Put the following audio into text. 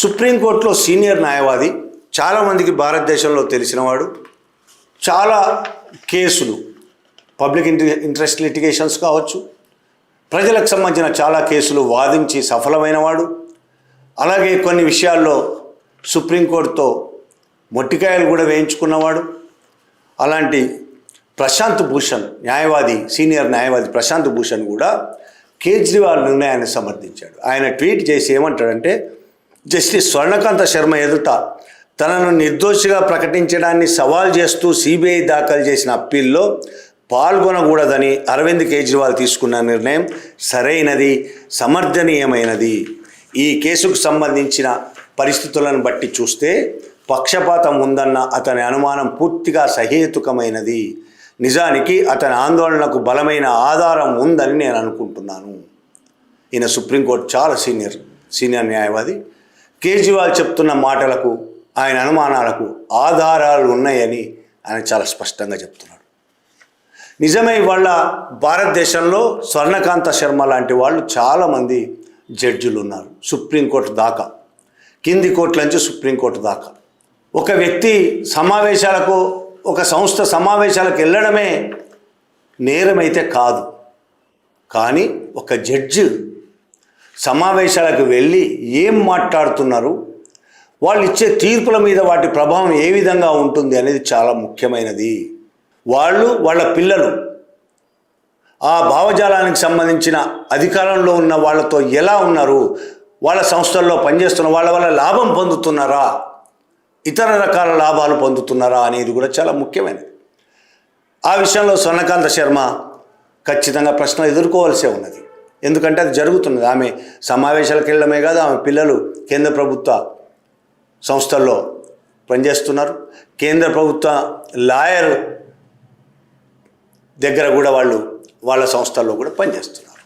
సుప్రీంకోర్టులో సీనియర్ న్యాయవాది, చాలామందికి భారతదేశంలో తెలిసినవాడు. చాలా కేసులు, పబ్లిక్ ఇంట్రెస్ట్ లిటిగేషన్స్ కావచ్చు, ప్రజలకు సంబంధించిన చాలా కేసులు వాదించి సఫలమైనవాడు. అలాగే కొన్ని విషయాల్లో సుప్రీంకోర్టుతో మొట్టికాయలు కూడా వేయించుకున్నవాడు. అలాంటి ప్రశాంత్ భూషణ్ న్యాయవాది, సీనియర్ న్యాయవాది ప్రశాంత్ భూషణ్ కూడా కేజ్రీవాల్ నిర్ణయాన్ని సమర్థించాడు. ఆయన ట్వీట్ చేసి ఏమంటాడంటే, జస్టిస్ స్వర్ణకాంత శర్మ ఎదుట తనను నిర్దోషిగా ప్రకటించడాన్ని సవాల్ చేస్తూ సిబిఐ దాఖలు చేసిన అప్పీల్లో పాల్గొనకూడదని అరవింద్ కేజ్రీవాల్ తీసుకున్న నిర్ణయం సరైనది, సమర్థనీయమైనది. ఈ కేసుకు సంబంధించిన పరిస్థితులను బట్టి చూస్తే పక్షపాతం ఉందన్న అతని అనుమానం పూర్తిగా సహేతుకమైనది. నిజానికి అతని ఆందోళనకు బలమైన ఆధారం ఉందని నేను అనుకుంటున్నాను. ఈయన సుప్రీంకోర్టు చాలా సీనియర్ న్యాయవాది. కేజ్రీవాల్ చెప్తున్న మాటలకు, ఆయన అనుమానాలకు ఆధారాలు ఉన్నాయని ఆయన చాలా స్పష్టంగా చెప్తున్నాడు. నిజమే, ఇవాళ భారతదేశంలో స్వర్ణకాంత శర్మ లాంటి వాళ్ళు చాలామంది జడ్జిలు ఉన్నారు. సుప్రీంకోర్టు దాకా, కింది కోర్టుల నుంచి సుప్రీంకోర్టు దాకా. ఒక వ్యక్తి సమావేశాలకు, ఒక సంస్థ సమావేశాలకు వెళ్ళడమే నేరమైతే కాదు, కానీ ఒక జడ్జి సమావేశాలకు వెళ్ళి ఏం మాట్లాడుతున్నారు, వాళ్ళు ఇచ్చే తీర్పుల మీద వాటి ప్రభావం ఏ విధంగా ఉంటుంది అనేది చాలా ముఖ్యమైనది. వాళ్ళ పిల్లలు ఆ భావజాలానికి సంబంధించిన అధికారంలో ఉన్న వాళ్ళతో ఎలా ఉన్నారు, వాళ్ళ సంస్థల్లో పనిచేస్తున్న వాళ్ళ వల్ల లాభం పొందుతున్నారా, ఇతర రకాల లాభాలు పొందుతున్నారా అనేది కూడా చాలా ముఖ్యమైనది. ఆ విషయంలో స్వర్ణకాంత శర్మ ఖచ్చితంగా ప్రశ్న ఎదుర్కోవాల్సే ఉన్నది. ఎందుకంటే అది జరుగుతున్నది. ఆమె సమావేశాలకు వెళ్ళడమే కాదు, ఆమె పిల్లలు కేంద్ర ప్రభుత్వ సంస్థల్లో పనిచేస్తున్నారు. కేంద్ర ప్రభుత్వ లాయర్ దగ్గర కూడా వాళ్ళ సంస్థల్లో కూడా పనిచేస్తున్నారు.